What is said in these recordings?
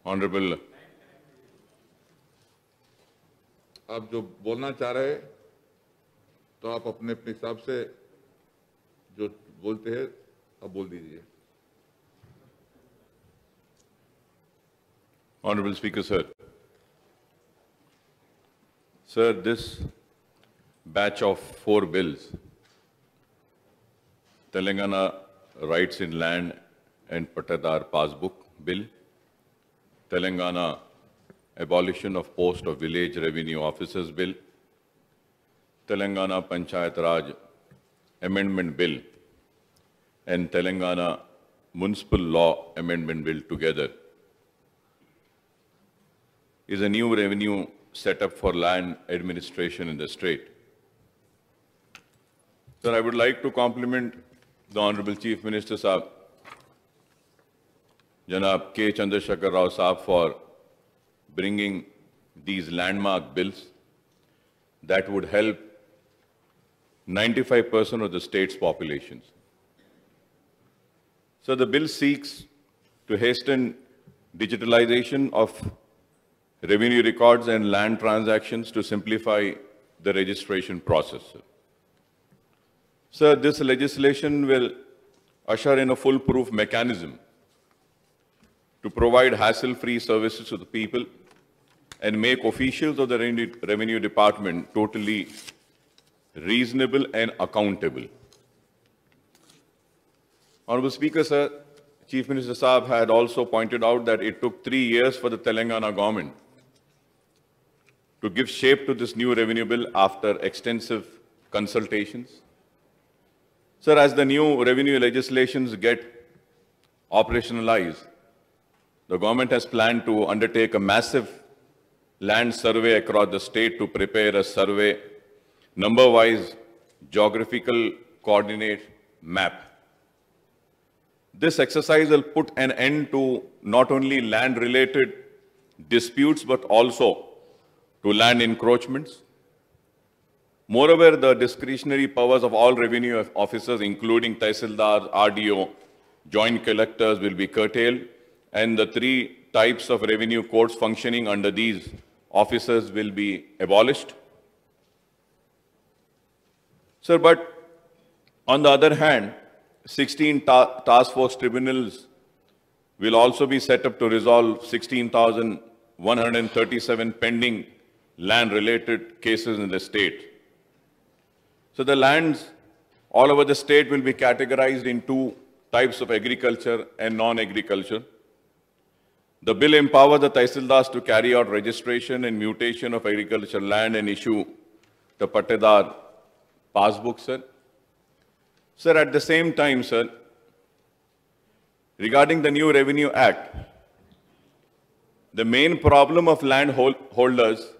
Honourable, आप जो बोलना चाह रहे हैं तो आप अपने अपने हिसाब से जो बोलते हैं आप बोल दीजिए. Honorable Speaker, sir. Sir, this batch of 4 bills, Telangana Rights in Land and Patadar Passbook Bill, Telangana Abolition of Post of Village Revenue Officers Bill, Telangana Panchayat Raj Amendment Bill, and Telangana Municipal Law Amendment Bill together is a new revenue setup for land administration in the state. Sir, I would like to compliment the Honorable Chief Minister Sahab, Janab K. Chandrasekhar Rao Sahab, for bringing these landmark bills that would help 95% of the state's populations. So the bill seeks to hasten digitalization of revenue records and land transactions to simplify the registration process. Sir, this legislation will usher in a foolproof mechanism to provide hassle-free services to the people and make officials of the Revenue Department totally reasonable and accountable. Honorable Speaker, sir, Chief Minister Saab had also pointed out that it took 3 years for the Telangana government to give shape to this new revenue bill after extensive consultations. Sir, as the new revenue legislations get operationalized, the government has planned to undertake a massive land survey across the state to prepare a survey number-wise geographical coordinate map. This exercise will put an end to not only land-related disputes, but also to land encroachments. Moreover, the discretionary powers of all revenue officers, including Tehsildar, RDO, joint collectors, will be curtailed, and the 3 types of revenue courts functioning under these officers will be abolished. Sir, but on the other hand, 16 task force tribunals will also be set up to resolve 16,137 pending land-related cases in the state. So the lands all over the state will be categorized in 2 types of agriculture and non-agriculture. The bill empowers the Tehsildars to carry out registration and mutation of agricultural land and issue the Patadar passbook, sir. Sir, at the same time, sir, regarding the new Revenue Act, the main problem of land holders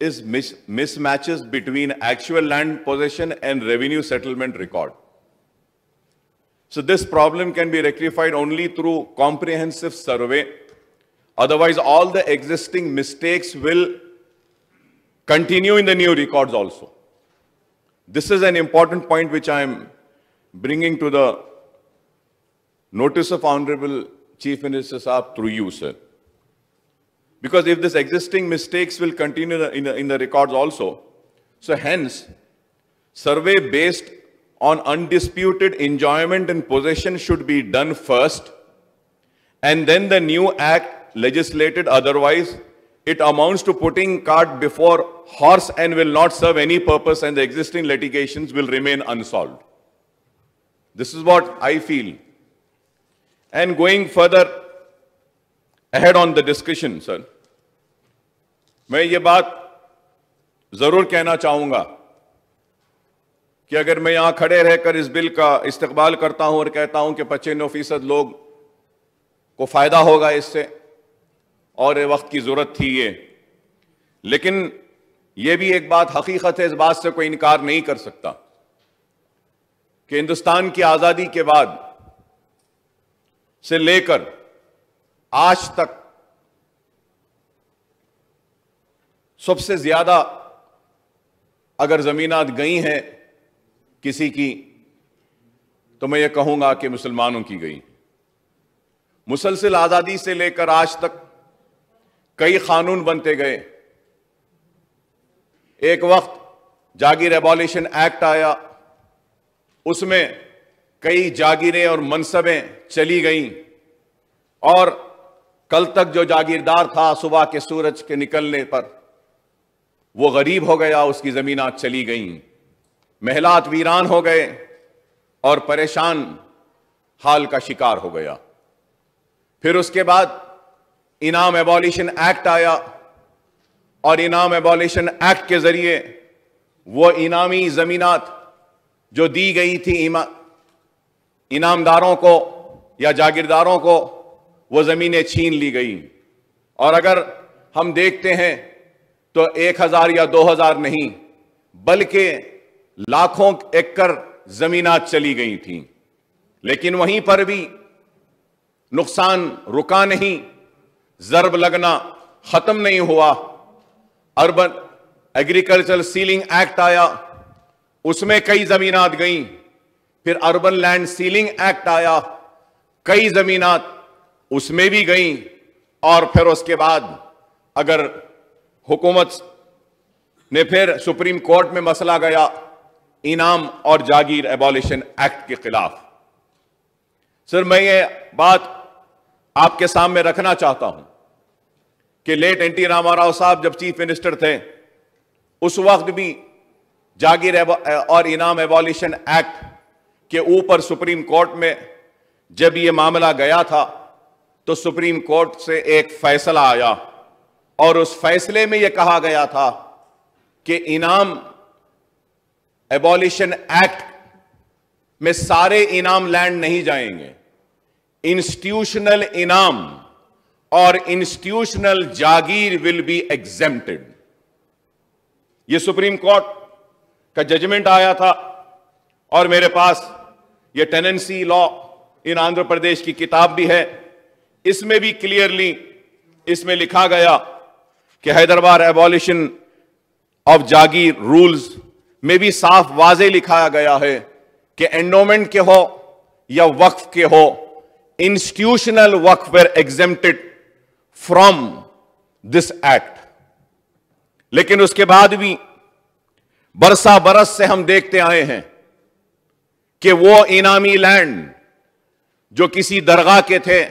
is mismatches between actual land possession and revenue settlement record. So this problem can be rectified only through comprehensive survey. Otherwise, all the existing mistakes will continue in the new records also. This is an important point which I am bringing to the notice of Honorable Chief Minister Saab through you, sir. Because if this existing mistakes will continue in the records also, so hence, survey based on undisputed enjoyment and possession should be done first, and then the new act legislated. Otherwise, it amounts to putting cart before horse and will not serve any purpose, and the existing litigations will remain unsolved. This is what I feel. And going further ahead on the discussion, sir, मैं ये बात जरूर कहना चाहूंगा कि अगर मैं यहां खड़े रहकर इस बिल का इस्तकबाल करता हूं और कहता हूं कि 95% लोग को फायदा होगा इससे और ये वक्त की जरूरत थी ये, लेकिन ये भी एक बात हकीकत है, इस बात से कोई इनकार नहीं कर सकता कि हिंदुस्तान की आजादी के बाद से लेकर आज तक सबसे ज्यादा अगर जमीनात गई हैं किसी की, तो मैं ये कहूंगा कि मुसलमानों की गई। मुसलसल आजादी से लेकर आज तक کئی قانون بنتے گئے. ایک وقت جاگیر ایبولیشن ایکٹ آیا, اس میں کئی جاگیریں اور منصبیں چلی گئیں, اور کل تک جو جاگیردار تھا صبح کے سورج کے نکلنے پر وہ غریب ہو گیا, اس کی زمینات چلی گئیں, محلات ویران ہو گئے اور پریشان حال کا شکار ہو گیا. پھر اس کے بعد انعام ایبولیشن ایکٹ آیا, اور انعام ایبولیشن ایکٹ کے ذریعے وہ انعامی زمینات جو دی گئی تھی انعامداروں کو یا جاگیرداروں کو, وہ زمینیں چھین لی گئیں. اور اگر ہم دیکھتے ہیں تو 1000 یا 2000 نہیں بلکہ لاکھوں ایکڑ زمینات چلی گئی تھیں. لیکن وہیں پر بھی نقصان رکا نہیں, ضرب لگنا ختم نہیں ہوا. اربن ایگریکلچرل سیلنگ ایکٹ آیا, اس میں کئی زمینات گئیں. پھر اربن لینڈ سیلنگ ایکٹ آیا, کئی زمینات اس میں بھی گئیں. اور پھر اس کے بعد اگر حکومت نے پھر سپریم کورٹ میں مسئلہ گیا انعام اور جاگیر ایبولیشن ایکٹ کے خلاف. سر میں یہ بات آپ کے سامنے رکھنا چاہتا ہوں کہ late N T Rama Rao صاحب جب چیف منسٹر تھے اس وقت بھی جاگیر اور انعام ایبولیشن ایکٹ کے اوپر سپریم کورٹ میں جب یہ معاملہ گیا تھا تو سپریم کورٹ سے ایک فیصلہ آیا, اور اس فیصلے میں یہ کہا گیا تھا کہ انعام ایبولیشن ایکٹ میں سارے انعام لینڈ نہیں جائیں گے, انسٹیٹیوشنل انعام اور انسٹیٹیوشنل جاگیر ول بی ایگزمپٹڈ. یہ سپریم کورٹ کا ججمنٹ آیا تھا, اور میرے پاس یہ ٹیننسی لا ان آندھرا پردیش کی کتاب بھی ہے. اس میں بھی کلیئرلی اس میں لکھا گیا کہ حیدرآباد ایبولیشن آف جاگیر رولز میں بھی صاف واضح لکھایا گیا ہے کہ انڈومنٹ کے ہو یا وقف کے ہو, انسٹیٹیوشنل وقف were exempted from this act. لیکن اس کے بعد بھی برسا برس سے ہم دیکھتے آئے ہیں کہ وہ انعامی لینڈ جو کسی درگاہ کے تھے,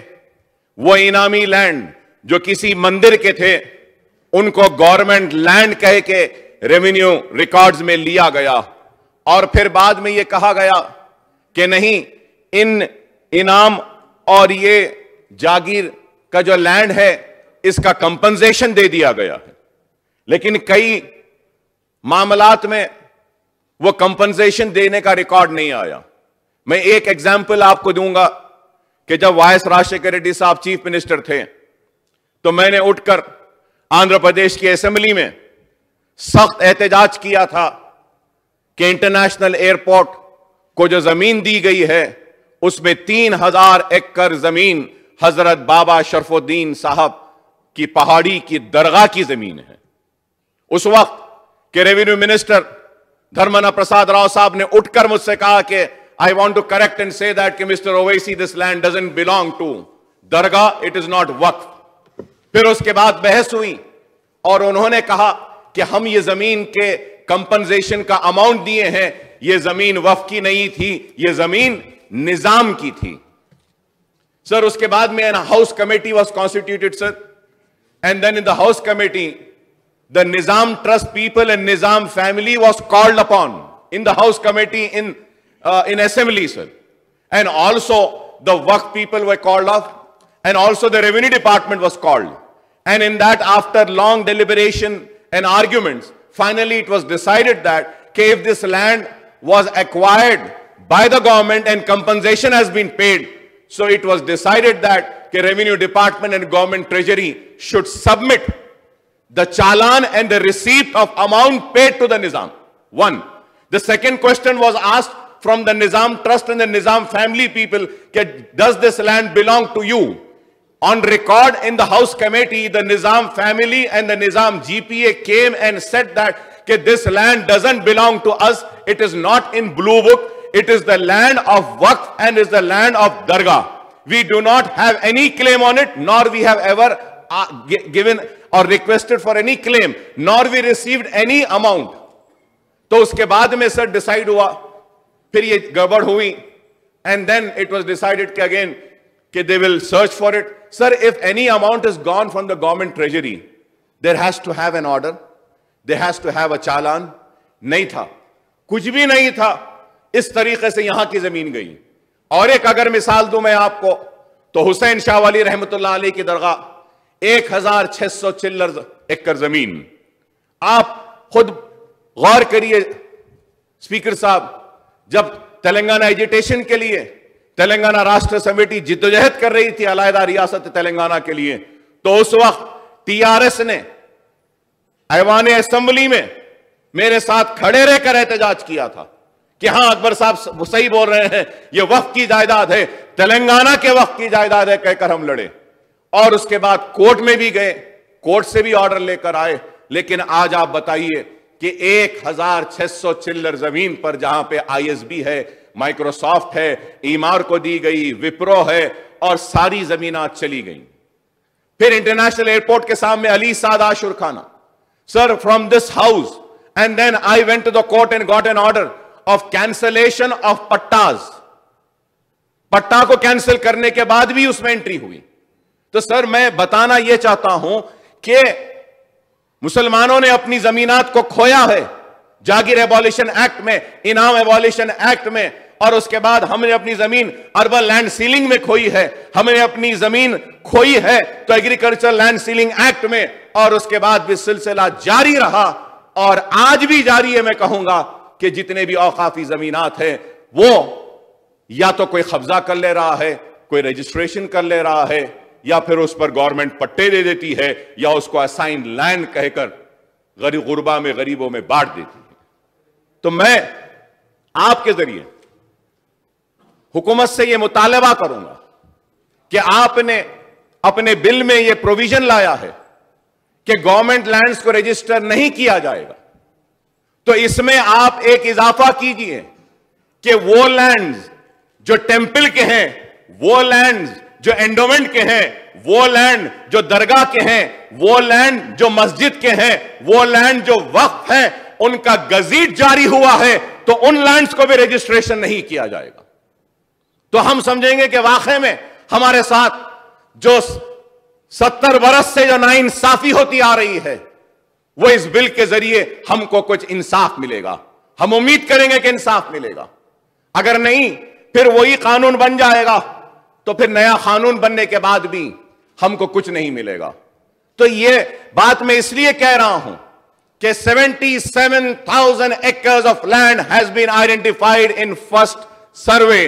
وہ انعامی لینڈ جو کسی مندر کے تھے, ان کو گورنمنٹ لینڈ کہہ کے ریونیو ریکارڈز میں لیا گیا, اور پھر بعد میں یہ کہا گیا کہ نہیں, ان انعام اور یہ جاگیر کا جو لینڈ ہے اس کا کمپنسیشن دے دیا گیا ہے. لیکن کئی معاملات میں وہ کمپنسیشن دینے کا ریکارڈ نہیں آیا. میں ایک ایگزامپل آپ کو دوں گا کہ جب وائس راجشیکھر ریڈی صاحب چیف منسٹر تھے تو میں نے اٹھ کر آندھرا پردیش کی اسمبلی میں سخت احتجاج کیا تھا کہ انٹرنیشنل ایئرپورٹ کو جو زمین دی گئی ہے اس میں 3000 ایکڑ زمین حضرت بابا شرف الدین صاحب کی پہاڑی کی درگاہ کی زمین ہے. اس وقت کہ ریونیو منسٹر دھرمنا پرساد راؤ صاحب نے اٹھ کر مجھ سے کہا کہ I want to correct and say that کہ Mr. Owaisi, this land doesn't belong to Dargah, it is not وقف. پھر اس کے بعد بحث ہوئی اور انہوں نے کہا کہ ہم یہ زمین کے کمپنسیشن کا اماؤنٹ دیے ہیں, یہ زمین وقف کی نہیں تھی, یہ زمین نظام کی تھی. سر اس کے بعد میں house committee was constituted sir, and then in the house committee the Nizam trust people and Nizam family was called upon in the house committee in assembly, sir. And also the Waqf people were called off, and also the revenue department was called. And in that, after long deliberation and arguments, finally it was decided that if this land was acquired by the government and compensation has been paid, so it was decided that revenue department and government treasury should submit the challan and the receipt of amount paid to the Nizam. One. The second question was asked from the Nizam trust and the Nizam family people, does this land belong to you? On record in the House committee, the Nizam family and the Nizam GPA came and said that this land doesn't belong to us. It is not in Blue Book. It is the land of Waqf and is the land of Dargah. We do not have any claim on it, nor we have ever given or requested for any claim, nor we received any amount. تو اس کے بعد میں سر decide ہوا, پھر یہ گڑبڑ ہوئی, and then it was decided کہ again کہ they will search for it. Sir, if any amount is gone from the government treasury, there has to have an order, there has to have a challan. نہیں تھا, کچھ بھی نہیں تھا. اس طریقے سے یہاں کی زمین گئی. اور ایک اگر مثال دوں میں آپ کو, تو حسین شاہ ولی رحمۃ اللہ علیہ کی درگاہ 1600 چلر ایکڑ زمین. آپ خود غور کریے اسپیکر صاحب, جب تلنگانہ ایجیٹیشن کے لیے تلنگانہ راشٹر سمیٹی جدوجہد کر رہی تھی علیحدہ ریاست تلنگانہ کے لیے, تو اس وقت ٹی آر ایس نے ایوان اسمبلی میں میرے ساتھ کھڑے رہ کر احتجاج کیا تھا کہ ہاں اکبر صاحب صحیح بول رہے ہیں, یہ وقف کی جائیداد ہے, تلنگانہ کے وقف کی جائیداد ہے کہہ کر ہم لڑے. اور اس کے بعد کورٹ میں بھی گئے, کورٹ سے بھی آرڈر لے کر آئے. لیکن آج آپ بتائیے کہ 1600 چلر زمین پر جہاں پہ آئی ایس بی ہے, مائکروسافٹ ہے, ایمار کو دی گئی, وپرو ہے, اور ساری زمینات چلی گئیں. پھر انٹرنیشنل ایئرپورٹ کے سامنے علی سعد عاشور خانہ. Sir, from this house, and then I went to the court and got an order of cancellation of pattas. پٹا کو کینسل کرنے کے بعد بھی اس میں انٹری ہوئی. تو سر میں بتانا یہ چاہتا ہوں کہ مسلمانوں نے اپنی زمینات کو کھویا ہے جاگیر ایبولیشن ایکٹ میں, انعام ایبولیشن ایکٹ میں, اور اس کے بعد ہم نے اپنی زمین اربن لینڈ سیلنگ میں کھوئی ہے, ہم نے اپنی زمین کھوئی ہے تو ایگریکلچر لینڈ سیلنگ ایکٹ میں, اور اس کے بعد بھی سلسلہ جاری رہا اور آج بھی جاری ہے. میں کہوں گا کہ جتنے بھی اوقافی زمینات ہیں وہ یا تو کوئی قبضہ کر لے رہا ہے, کوئی رجسٹریشن کر لے رہا ہے, یا پھر اس پر گورنمنٹ پٹے دے دیتی ہے, یا اس کو اسائن لینڈ کہہ کر غربا میں غریبوں میں بانٹ دیتی ہے. تو میں آپ کے ذریعے حکومت سے یہ مطالبہ کروں گا کہ آپ نے اپنے بل میں یہ پروویژن لایا ہے کہ گورنمنٹ لینڈز کو رجسٹر نہیں کیا جائے گا, تو اس میں آپ ایک اضافہ کیجئے کہ وہ لینڈز جو ٹیمپل کے ہیں, وہ لینڈز جو انڈومنٹ کے ہیں, وہ لینڈ جو درگاہ کے ہیں, وہ لینڈ جو مسجد کے ہیں, وہ لینڈ جو وقف ہیں, ان کا گزیٹ جاری ہوا ہے تو ان لینڈز کو بھی رجسٹریشن نہیں کیا جائے گا. تو ہم سمجھیں گے کہ واقعے میں ہمارے ساتھ جو 70 برس سے جو ناانصافی ہوتی آ رہی ہے, وہ اس بل کے ذریعے ہم کو کچھ انصاف ملے گا. ہم امید کریں گے کہ انصاف ملے گا. اگر نہیں پھر وہی قانون بن جائے گا, تو پھر نیا قانون بننے کے بعد بھی ہم کو کچھ نہیں ملے گا. تو یہ بات میں اس لیے کہہ رہا ہوں کہ 77,000 acres of land has been identified in first survey,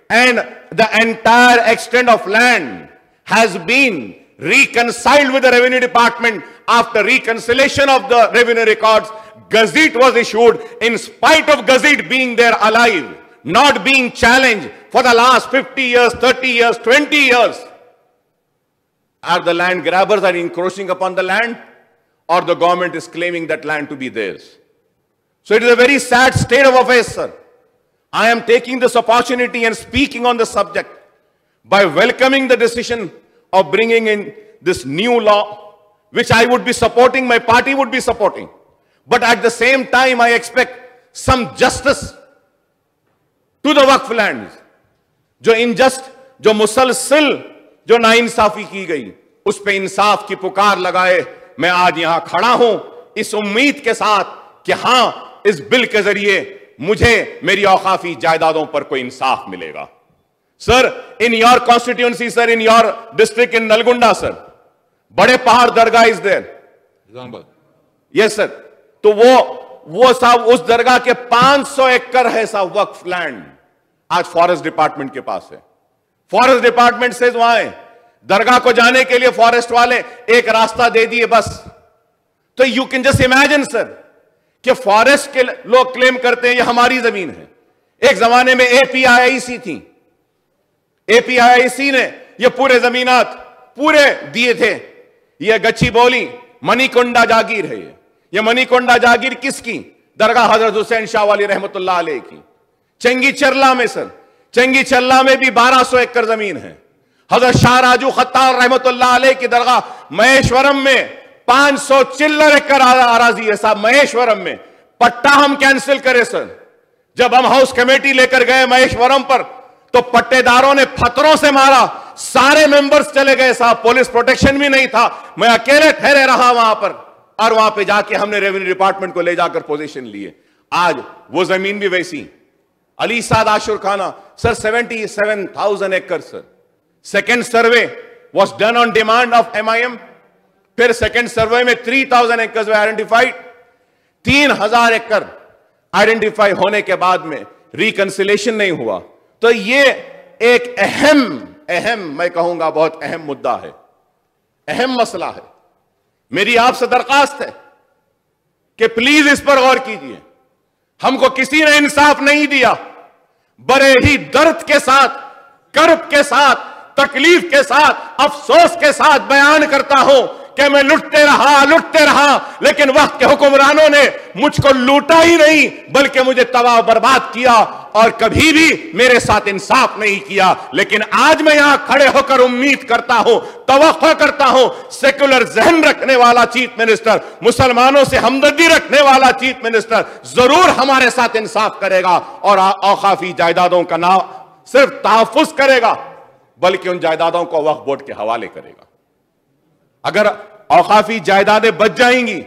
and the entire extent of land has been reconciled with the Revenue Department. After reconciliation of the revenue records, gazette was issued. In spite of gazette being there alive, not being challenged for the last 50 years, 30 years, 20 years, are the land grabbers are encroaching upon the land, or the government is claiming that land to be theirs. So it is a very sad state of affairs, sir. I am taking this opportunity and speaking on the subject by welcoming the decision of bringing in this new law, which I would be supporting, my party would be supporting. But at the same time, I expect some justice to the Waqf lands. جو ingest, جو مسلسل جو ناانصافی کی گئی, اس پہ انصاف کی پکار لگائے میں آج یہاں کھڑا ہوں اس امید کے ساتھ کہ ہاں اس بل کے ذریعے مجھے میری اوقافی جائیدادوں پر کوئی انصاف ملے گا. سر, in your constituency, sir, in your district in Nalgonda, sir, بڑے پہاڑ درگاہ is there. Yes, sir. تو وہ صاحب اس درگاہ کے 500 ایکڑ ہے صاحب وقف لینڈ, آج فارسٹ ڈپارٹمنٹ کے پاس ہے. فارسٹ ڈپارٹمنٹ سے وہاں ہے, درگاہ کو جانے کے لیے فارسٹ والے ایک راستہ دے دیے بس. تو یو کین جسٹ امیجن سر کہ فارسٹ کے لوگ کلیم کرتے ہیں یہ ہماری زمین ہے. ایک زمانے میں اے پی آئی آئی سی تھی, اے پی آئی آئی سی نے یہ پورے زمینات پورے دیے تھے. یہ گچھی بولی منی کنڈا جاگیر ہے. یہ منی کنڈا جاگیر کس کی؟ درگاہ حضرت حسین شاہ والی رحمت اللہ علیہ کی. چنگی چرلا میں سر, چنگی چرلا میں بھی 1200 ایکڑ زمین ہے. حضرت شاہ راجو خطار رحمت اللہ علیہ کی درگاہ مہیشورم میں 500 چلر ایکڑ اراضی ہے صاحب مہیشورم میں. پٹا ہم کینسل کرے سر. جب ہم ہاؤس کمیٹی لے کر گئے مہیشورم پر تو پٹے داروں نے پتھروں سے مارا, سارے ممبرز چلے گئے صاحب, پولیس پروٹیکشن بھی نہیں تھا, میں اکیلے ٹھہرے رہا وہاں پر, اور وہاں پہ جا کے ہم نے ریونیو ڈپارٹمنٹ کو لے جا کر پوزیشن لیے. آج وہ زمین بھی ویسی. علی Saad Ashurkhana sir 77,000 acre sir. Second survey was done on demand of MIM. پھر سیکنڈ سروے میں 3,000 ایکڑز وے آئیڈینٹیفائڈ. 3,000 ایکڑ آئیڈینٹیفائی ہونے کے بعد میں ریکنسیلیشن نہیں ہوا. تو یہ ایک اہم میں کہوں گا بہت اہم مدعا ہے, اہم مسئلہ ہے. میری آپ سے درخواست ہے کہ پلیز اس پر غور کیجئے. ہم کو کسی نے انصاف نہیں دیا. بڑے ہی درد کے ساتھ, کرب کے ساتھ, تکلیف کے ساتھ, افسوس کے ساتھ بیان کرتا ہوں کہ میں لٹتے رہا, لیکن وقت کے حکمرانوں نے مجھ کو لوٹا ہی نہیں بلکہ مجھے تباہ و برباد کیا, اور کبھی بھی میرے ساتھ انصاف نہیں کیا. لیکن آج میں یہاں کھڑے ہو کر امید کرتا ہوں, توقع کرتا ہوں, سیکولر ذہن رکھنے والا چیف منسٹر, مسلمانوں سے ہمدردی رکھنے والا چیف منسٹر ضرور ہمارے ساتھ انصاف کرے گا, اور اوقافی جائیدادوں کا نہ صرف تحفظ کرے گا بلکہ ان جائیدادوں کو وقف بورڈ کے حوالے کرے گا. اگر اوقافی جائیدادیں بچ جائیں گی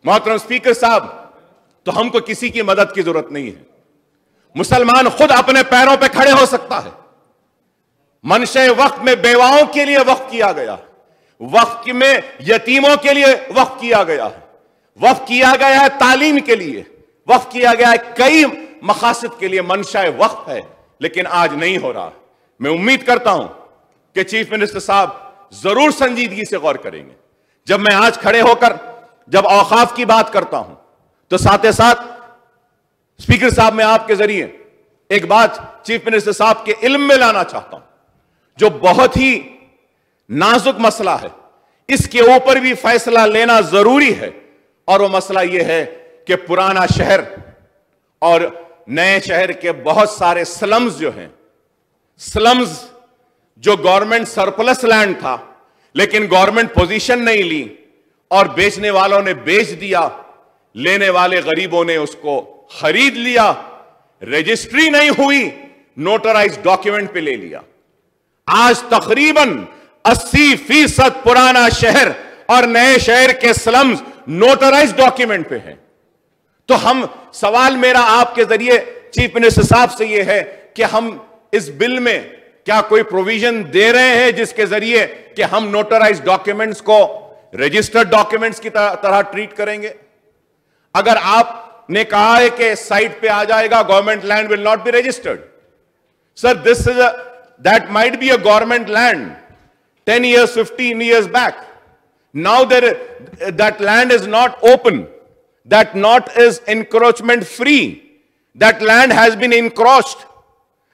محترم اسپیکر صاحب, تو ہم کو کسی کی مدد کی ضرورت نہیں ہے. مسلمان خود اپنے پیروں پہ کھڑے ہو سکتا ہے. منشے وقف میں بیواؤں کے لیے وقف کیا گیا, وقف میں یتیموں کے لیے وقف کیا گیا ہے, وقف کیا گیا ہے تعلیم کے لیے, وقف کیا گیا ہے کئی مقاصد کے لیے. منشا وقف ہے لیکن آج نہیں ہو رہا. میں امید کرتا ہوں کہ چیف منسٹر صاحب ضرور سنجیدگی سے غور کریں گے. جب میں آج کھڑے ہو کر جب اوقاف کی بات کرتا ہوں تو ساتھ ساتھ اسپیکر صاحب میں آپ کے ذریعے ایک بات چیف منسٹر صاحب کے علم میں لانا چاہتا ہوں جو بہت ہی نازک مسئلہ ہے. اس کے اوپر بھی فیصلہ لینا ضروری ہے, اور وہ مسئلہ یہ ہے کہ پرانا شہر اور نئے شہر کے بہت سارے سلمز جو ہیں, سلمز جو گورنمنٹ سرپلس لینڈ تھا لیکن گورنمنٹ پوزیشن نہیں لی اور بیچنے والوں نے بیچ دیا, لینے والے غریبوں نے اس کو خرید لیا, رجسٹری نہیں ہوئی, نوٹرائز ڈاکیومنٹ پہ لے لیا. آج تقریباً 80% پرانا شہر اور نئے شہر کے سلمز نوٹرائز ڈاکیومنٹ پہ ہیں. تو ہم سوال میرا آپ کے ذریعے چیف منسٹر صاحب سے یہ ہے کہ ہم اس بل میں کیا کوئی پروویژن دے رہے ہیں جس کے ذریعے کہ ہم نوٹرائز ڈاکیومنٹس کو رجسٹرڈ ڈاکیومنٹس کی طرح ٹریٹ کریں گے؟ اگر آپ نے کہا ہے کہ سائٹ پہ آ جائے گا government land will not be registered, sir this is that might be a government land 10 years 15 years back. Now that land is not open, that not is encroachment free, that land has been encroached,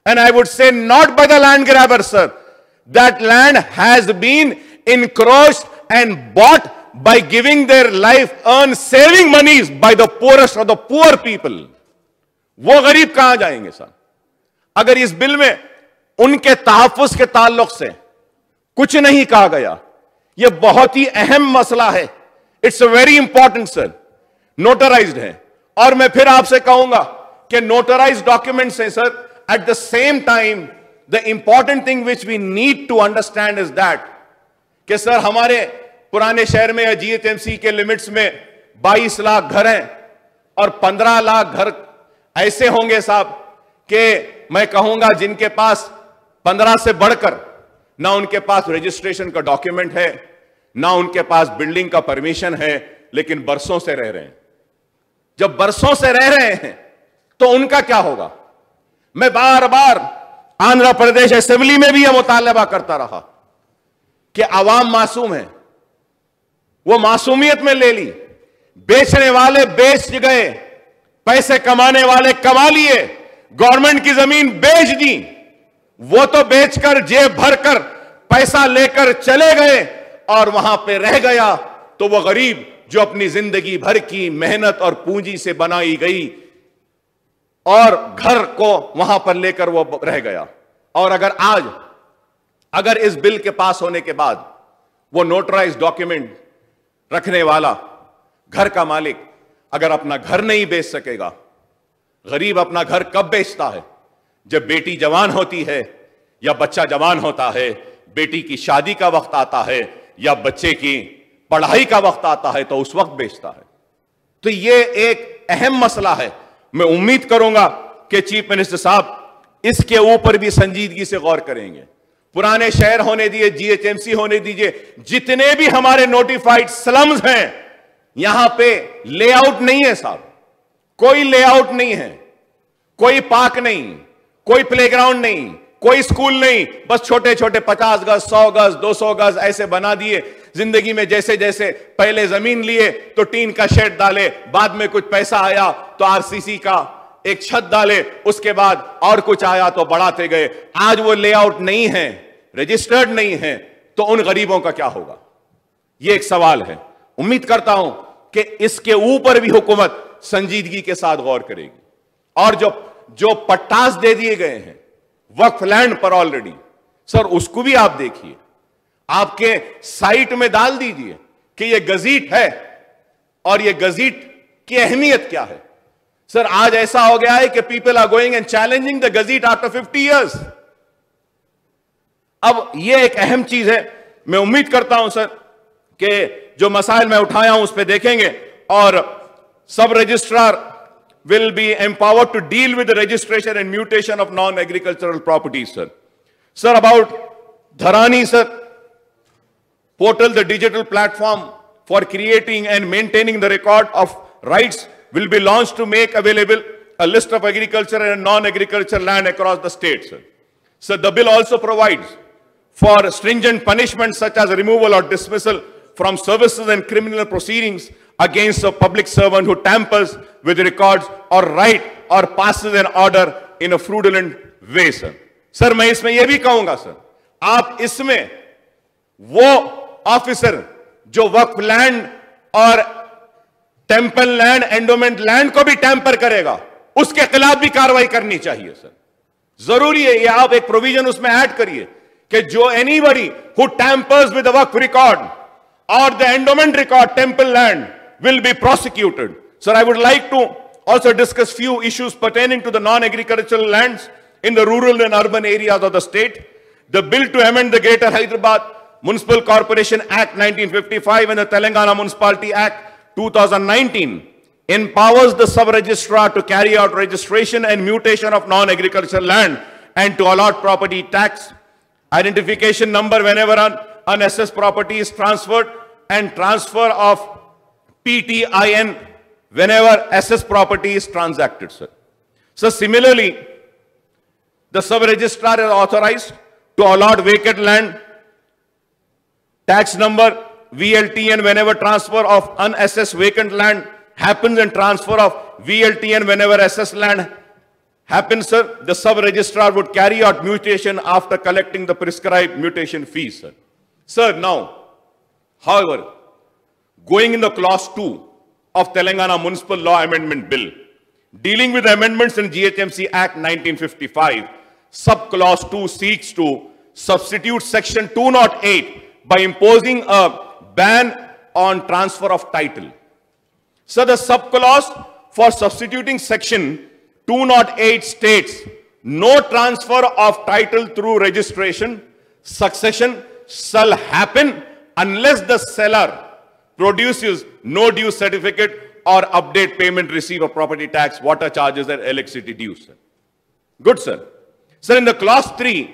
and I would say not by the land grabber sir, that land has been encroached and bought by giving their life earned saving monies by the poorest of the poor people. وہ غریب کہاں جائیں گے سر اگر اس بل میں ان کے تحفظ کے تعلق سے کچھ نہیں کہا گیا؟ یہ بہت ہی اہم مسئلہ ہے. It's a very important sir. Notarized ہے, اور میں پھر آپ سے کہوں گا کہ نوٹرائز ڈاکیومنٹس ہیں sir. At the same time the important thing which we need to understand is that کہ سر ہمارے پرانے شہر میں GHMC کے لمٹس میں 22 لاکھ گھر ہیں اور 15 لاکھ گھر ایسے ہوں گے صاحب کہ میں کہوں گا جن کے پاس 15 سے بڑھ کر نہ ان کے پاس رجسٹریشن کا ڈاکیومنٹ ہے, نہ ان کے پاس بلڈنگ کا پرمیشن ہے, لیکن برسوں سے رہ رہے ہیں. جب برسوں سے رہ رہے ہیں تو ان کا کیا ہوگا؟ میں بار بار آندھرا پردیش اسمبلی میں بھی یہ مطالبہ کرتا رہا کہ عوام معصوم ہیں, وہ معصومیت میں لے لی. بیچنے والے بیچ گئے, پیسے کمانے والے کما لیے, گورنمنٹ کی زمین بیچ دی, وہ تو بیچ کر جیب بھر کر پیسہ لے کر چلے گئے اور وہاں پہ رہ گیا تو وہ غریب جو اپنی زندگی بھر کی محنت اور پونجی سے بنائی گئی اور گھر کو وہاں پر لے کر وہ رہ گیا. اور اگر اگر اس بل کے پاس ہونے کے بعد وہ نوٹرائز ڈاکیومنٹ رکھنے والا گھر کا مالک اگر اپنا گھر نہیں بیچ سکے گا، غریب اپنا گھر کب بیچتا ہے؟ جب بیٹی جوان ہوتی ہے یا بچہ جوان ہوتا ہے، بیٹی کی شادی کا وقت آتا ہے یا بچے کی پڑھائی کا وقت آتا ہے تو اس وقت بیچتا ہے۔ تو یہ ایک اہم مسئلہ ہے۔ میں امید کروں گا کہ چیف منسٹر صاحب اس کے اوپر بھی سنجیدگی سے غور کریں گے۔ پرانے شہر ہونے دیجیے، جی ایچ ایم سی ہونے دیجیے، جتنے بھی ہمارے نوٹیفائڈ سلمز ہیں، یہاں پہ لے آؤٹ نہیں ہے صاحب، کوئی لے آؤٹ نہیں ہے، کوئی پارک نہیں، کوئی پلے گراؤنڈ نہیں، کوئی سکول نہیں، بس چھوٹے چھوٹے 50 گز 100 گز 200 گز ایسے بنا دیے۔ زندگی میں جیسے جیسے پہلے زمین لیے تو ٹین کا شیڈ ڈالے، بعد میں کچھ پیسہ آیا تو آر سی سی کا ایک چھت ڈالے، اس کے بعد اور کچھ آیا تو بڑھاتے گئے۔ آج وہ لے آؤٹ نہیں ہے، رجسٹرڈ نہیں ہے، تو ان غریبوں کا کیا ہوگا؟ یہ ایک سوال ہے۔ امید کرتا ہوں کہ اس کے اوپر بھی حکومت سنجیدگی کے ساتھ غور کرے گی۔ اور جو پٹاس دے دیے گئے ہیں وقف لینڈ پر آلریڈی، سر اس کو بھی آپ دیکھیے، آپ کے سائٹ میں ڈال دیجئے کہ یہ گزیٹ ہے اور یہ گزیٹ کی اہمیت کیا ہے۔ سر آج ایسا ہو گیا ہے کہ people are going and challenging the gazette after 50 years. اب یہ ایک اہم چیز ہے۔ میں امید کرتا ہوں سر کہ جو مسائل میں اٹھایا ہوں اس پہ دیکھیں گے، اور سب registrar will be empowered to deal with the registration and mutation of non-agricultural properties, sir. Sir, about Dharani, sir, portal, the digital platform for creating and maintaining the record of rights will be launched to make available a list of agricultural and non-agricultural land across the state, sir. So the bill also provides for stringent punishments such as removal or dismissal from services and criminal proceedings against a public servant who tampers with records or write or passes an order in a fraudulent way, sir. Sir, میں اس میں یہ بھی کہوں گا سر، آپ اس میں وہ officer جو وقف لینڈ اور ٹیمپل لینڈ، اینڈومنٹ لینڈ کو بھی ٹیمپر کرے گا، اس کے خلاف بھی کاروائی کرنی چاہیے سر۔ ضروری ہے یہ، آپ ایک پروویژن اس میں ایڈ کریے کہ جو anybody who tampers with the waqf record or the endowment record, temple land, will be prosecuted. Sir, I would like to also discuss few issues pertaining to the non-agricultural lands in the rural and urban areas of the state. The bill to amend the Greater Hyderabad Municipal Corporation Act 1955 and the Telangana Municipality Act 2019 empowers the sub-registrar to carry out registration and mutation of non-agricultural land and to allot property tax identification number whenever an unassessed property is transferred, and transfer of PTIN whenever assessed property is transacted, sir. So similarly, the sub-registrar is authorized to allot vacant land tax number VLTN whenever transfer of unassessed vacant land happens, and transfer of VLTN whenever assessed land happens, sir. The sub-registrar would carry out mutation after collecting the prescribed mutation fees, sir. Sir, now, however, going in the clause 2 of Telangana Municipal Law Amendment Bill, dealing with amendments in GHMC Act 1955, sub-clause 2 seeks to substitute section 208 by imposing a ban on transfer of title. So the sub-clause for substituting section 208 states, no transfer of title through registration, succession shall happen unless the seller produces no due certificate or update payment receipt of property tax, water charges and electricity dues. Good, sir. Sir, in the clause 3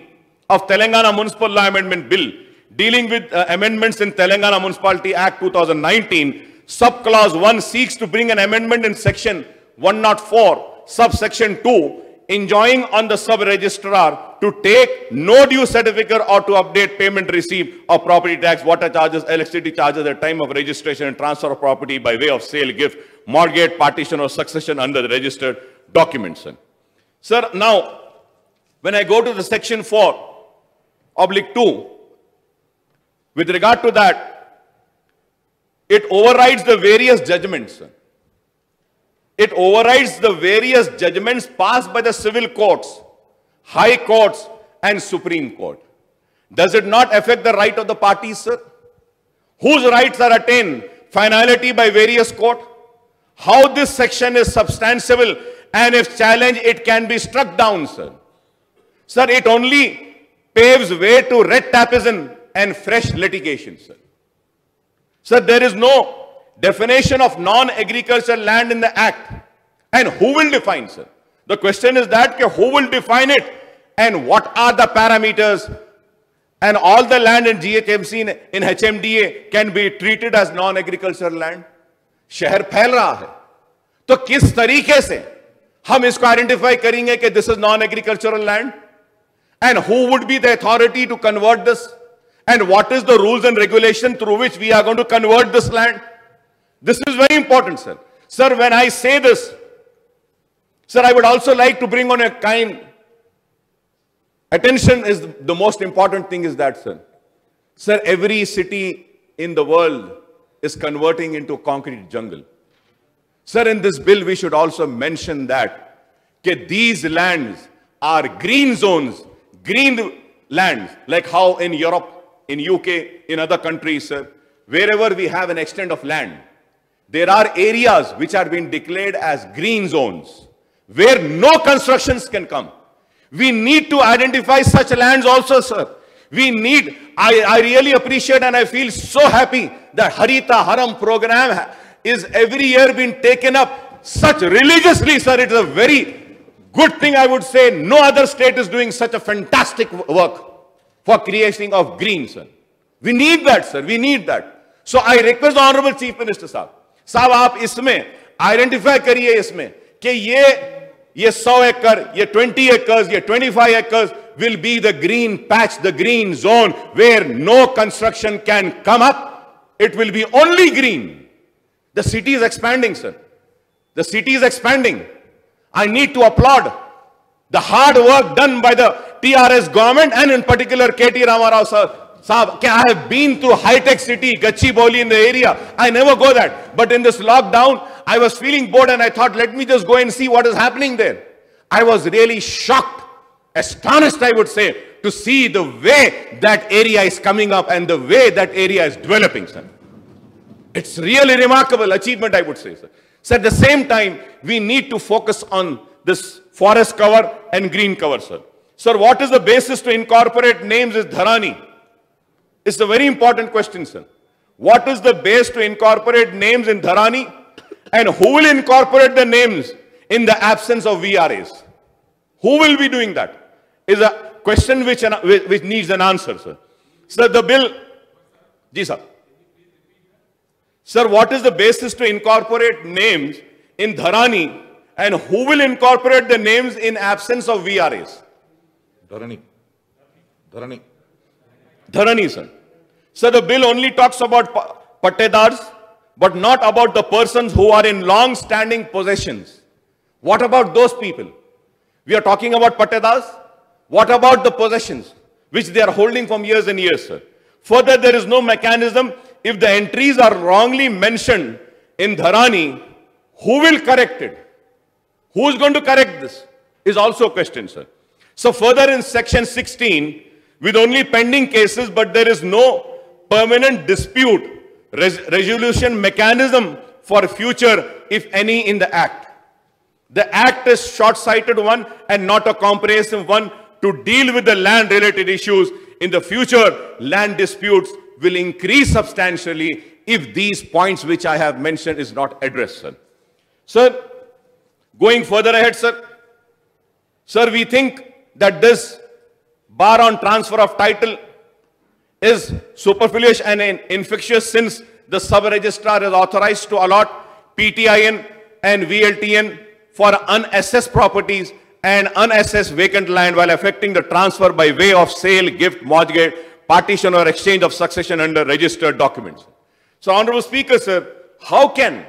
of Telangana Municipal Law Amendment Bill, dealing with amendments in Telangana Municipality Act 2019, sub-clause 1 seeks to bring an amendment in section 104, subsection 2, enjoining on the sub-registrar to take no due certificate or to update payment receipt of property tax, water charges, electricity charges at time of registration and transfer of property by way of sale, gift, mortgage, partition or succession under the registered documents. Sir, now, when I go to the section 4/2, with regard to that, it overrides the various judgments. It overrides the various judgments passed by the civil courts, high courts and Supreme Court. Does it not affect the right of the parties, sir? Whose rights are attained? Finality by various court? How this section is substantiable, and if challenged, it can be struck down, sir. Sir, it only paves way to red tapeism and fresh litigation, sir. Sir, there is no definition of non-agricultural land in the Act. And who will define, sir? The question is that who will define it, and what are the parameters? And all the land in GHMC, in HMDA, can be treated as non-agricultural land. शहर फैल रहा है, तो किस तरीके से हम इसको आइडेंटिफाई करेंगे कि this is non-agricultural land? And who would be the authority to convert this? And what is the rules and regulation through which we are going to convert this land? This is very important, sir. Sir, when I say this, sir, I would also like to bring on a kind attention is the most important thing is that, sir. Sir, every city in the world is converting into concrete jungle. Sir, in this bill, we should also mention that these lands are green zones, green lands, like how in Europe, in UK, in other countries, sir, wherever we have an extent of land, there are areas which are being declared as green zones, where no constructions can come. We need to identify such lands also, sir. We need, I really appreciate and I feel so happy that Harita Haram program is every year being taken up such religiously, sir. It is a very good thing, I would say. No other state is doing such a fantastic work for creation of green, sir. We need that, sir. We need that. So I request the Honorable Chief Minister, sir. साहब आप इसमें identify करिए इसमें कि ये 100 एकड़, ये 20 acres, ये 25 acres will be the green patch, the green zone where no construction can come up. It will be only green. The city is expanding, sir. The city is expanding. I need to applaud the hard work done by the TRS government and in particular KT Ramarao, sir. Saab, I have been to high-tech city, Gachibowli in the area. I never go that. But in this lockdown, I was feeling bored and I thought, let me just go and see what is happening there. I was really shocked, astonished, I would say, to see the way that area is coming up and the way that area is developing, sir. It's really remarkable achievement, I would say, sir. So at the same time, we need to focus on this forest cover and green cover, sir. Sir, what is the basis to incorporate names is Dharani? It's a very important question, sir. What is the base to incorporate names in Dharani? And who will incorporate the names in the absence of VRAs? Who will be doing that? Is a question which needs an answer, sir. Sir, the bill... Ji, sir. Sir, what is the basis to incorporate names in Dharani? And who will incorporate the names in absence of VRAs? Dharani. Dharani. Dharani, sir. So the bill only talks about pattedars, but not about the persons who are in long-standing possessions. What about those people? We are talking about pattedars. What about the possessions which they are holding from years and years, sir? Further, there is no mechanism. If the entries are wrongly mentioned in Dharani, who will correct it? Who is going to correct this? Is also a question, sir. So further in section 16, with only pending cases, but there is no permanent dispute resolution mechanism for future, if any, in the Act. The Act is short-sighted one and not a comprehensive one to deal with the land-related issues. In the future, land disputes will increase substantially if these points which I have mentioned is not addressed, sir. Sir, going further ahead, sir. Sir, we think that this bar on transfer of title is superfluous and infectious since the sub-registrar is authorized to allot PTIN and VLTN for unassessed properties and unassessed vacant land while effecting the transfer by way of sale, gift, mortgage, partition or exchange of succession under registered documents. So, Honorable Speaker, sir, how can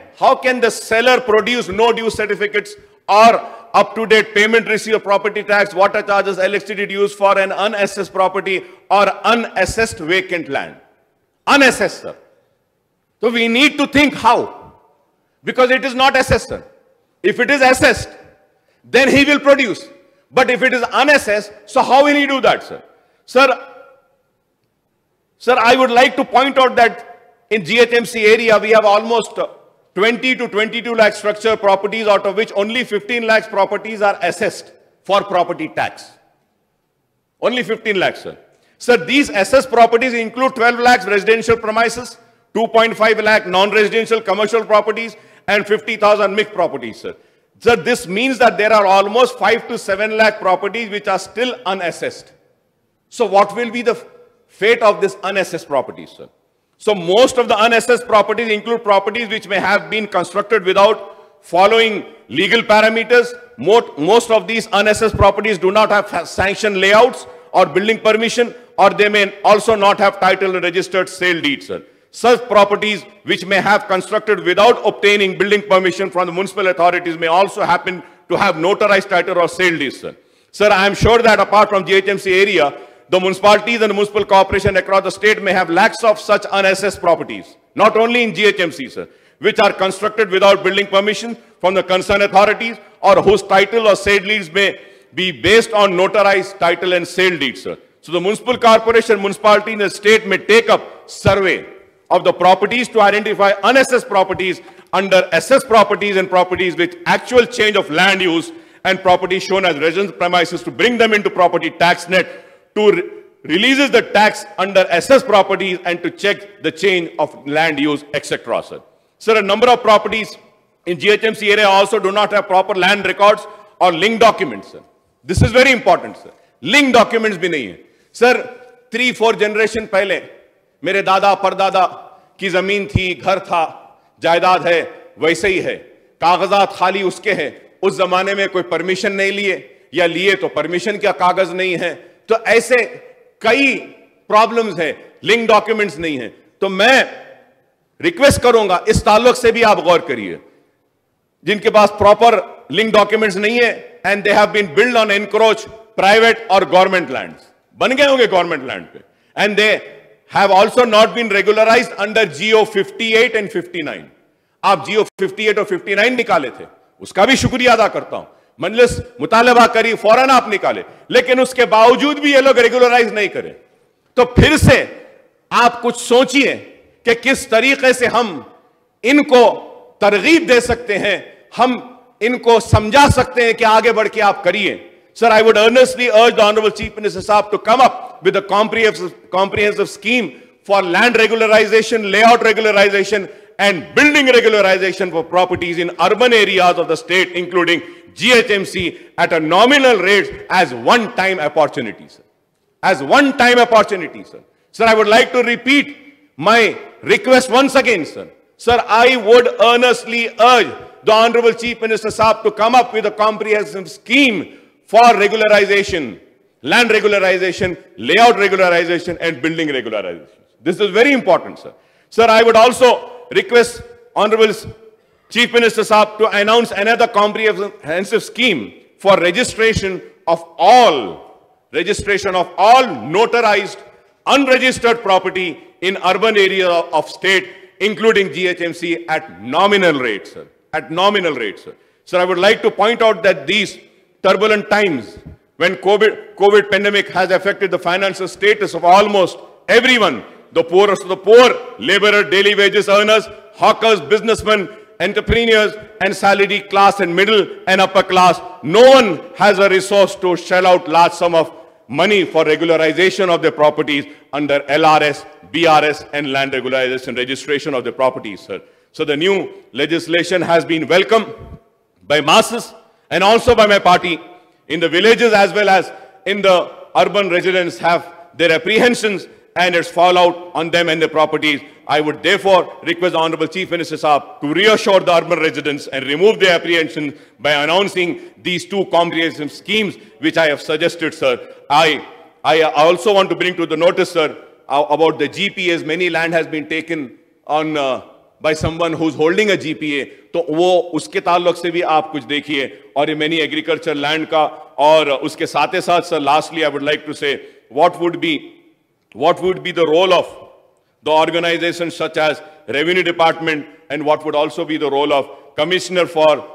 the seller produce no due certificates or up-to-date payment receipt of property tax, water charges, electricity dues for an unassessed property or unassessed vacant land? Unassessed, sir. So we need to think how. Because it is not assessed, sir. If it is assessed, then he will produce. But if it is unassessed, so how will he do that, sir? Sir, Sir, I would like to point out that in GHMC area, we have almost 20 to 22 lakh structure properties, out of which only 15 lakhs properties are assessed for property tax. Only 15 lakhs, sir. Sir, these assessed properties include 12 lakhs residential premises, 2.5 lakh non-residential commercial properties, and 50,000 mixed properties, sir. Sir, this means that there are almost 5 to 7 lakh properties which are still unassessed. So what will be the fate of this unassessed properties, sir? So most of the unassessed properties include properties which may have been constructed without following legal parameters. Most of these unassessed properties do not have sanctioned layouts or building permission, or they may also not have title and registered sale deeds, sir. Such properties which may have constructed without obtaining building permission from the municipal authorities may also happen to have notarized title or sale deeds, sir. Sir, I am sure that apart from GHMC area, the municipalities and the municipal corporation across the state may have lakhs of such unassessed properties, not only in GHMC, sir, which are constructed without building permission from the concerned authorities, or whose title or sale deeds may be based on notarized title and sale deeds, sir. So the municipal corporation, municipality in the state may take up survey of the properties to identify unassessed properties under assessed properties and properties with actual change of land use and properties shown as residence premises to bring them into property tax net to releases the tax under assessed properties and to check the change of land use, etc. Sir. Sir, a number of properties in GHMC area also do not have proper land records or link documents, sir. This is very important, sir. Link documents भी नहीं है. Sir, 3-4 generation पहले मेरे दादा परदादा की जमीन थी, घर था, जायदाद है, वैसे ही है. कागजात खाली उसके हैं. उस जमाने में कोई परमिशन नहीं लिए, या लिए तो परमिशन का कागज नहीं है. तो ऐसे कई प्रॉब्लम्स हैं, लिंक डॉक्यूमेंट्स नहीं है. तो मैं रिक्वेस्ट करूंगा, इस ताल्लुक से भी आप गौर करिए. जिनके पास प्रॉपर लिंक डॉक्यूमेंट्स नहीं है, and they have been build on encroach private और गवर्नमेंट लैंड्स, बन गए होंगे गवर्नमेंट लैंड पे, and they have also not been regularised under GO 58 and 59. आप GO 58 और 59 निकाले थे, उसका भी शुक्रिया अदा करता हूं. मजलिस मुतालबा करी, फौरन आप निकाले, लेकिन उसके बावजूद भी ये लोग रेगुलराइज नहीं करें. तो फिर से आप कुछ सोचिए कि किस तरीके से हम इनको तरगीब दे सकते हैं, हम इनको समझा सकते हैं कि आगे बढ़ के आप करिए. Sir, I would earnestly urge the Honorable Chief Minister Saab to come up with a comprehensive scheme for land regularization, layout regularization, and building regularization for properties in urban areas of the state, including GHMC, at a nominal rate as one-time opportunity, sir. As one-time opportunity, sir. Sir, I would like to repeat my request once again, sir. Sir, I would earnestly urge the Honorable Chief Minister Saab to come up with a comprehensive scheme for regularization, land regularization, layout regularization, and building regularization. This is very important, sir. Sir, I would also request Honorable Chief Minister Saab to announce another comprehensive scheme for registration of all notarized, unregistered property in urban area of state, including GHMC, at nominal rates, sir. At nominal rates, sir. Sir, I would like to point out that these turbulent times, when COVID pandemic has affected the financial status of almost everyone, the poorest of the poor, laborer, daily wages earners, hawkers, businessmen, entrepreneurs, and salaried class and middle and upper class, no one has a resource to shell out large sum of money for regularization of their properties under LRS, BRS, and land regularization registration of the properties, sir. So the new legislation has been welcomed by masses and also by my party. In the villages as well as in the urban residents have their apprehensions and its fallout on them and their properties. I would therefore request the Honorable Chief Minister Saab to reassure the urban residents and remove their apprehension by announcing these two comprehensive schemes which I have suggested, sir. I also want to bring to the notice, sir, about the GPAs. Many land has been taken on by someone who's holding a GPA. तो वो उसके ताल्लुक से भी आप कुछ देखिए, और ये many agriculture land का, और उसके साथ साथ, sir, lastly I would like to say what would be the role of the organizations such as Revenue Department, and what would also be the role of Commissioner for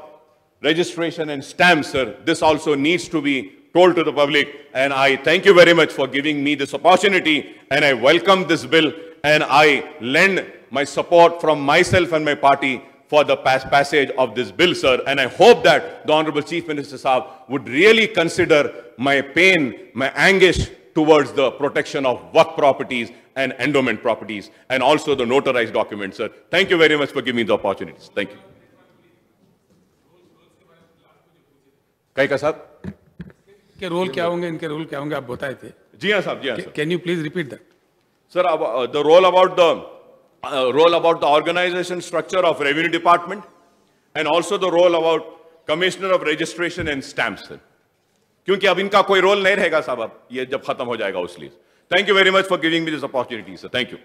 Registration and Stamps, sir. This also needs to be told to the public. And I thank you very much for giving me this opportunity, and I welcome this bill, and I lend my support from myself and my party for the passage of this bill, sir. And I hope that the Honorable Chief Minister Saab would really consider my pain, my anguish towards the protection of work properties and endowment properties, and also the notarized documents, sir. Thank you very much for giving me the opportunities. Thank you. Kai ka साहब? के role क्या होंगे, इनके role क्या होंगे, आप बताए थे. जी हाँ साहब, जी हाँ sir. Can you please repeat that? Sir, the role about the organization structure of Revenue Department, and also the role about Commissioner of Registration and Stamps, sir. क्योंकि अब इनका कोई रोल नहीं रहेगा साहब, अब ये जब खत्म हो जाएगा उसलिए. Thank you very much for giving me this opportunity, sir. Thank you.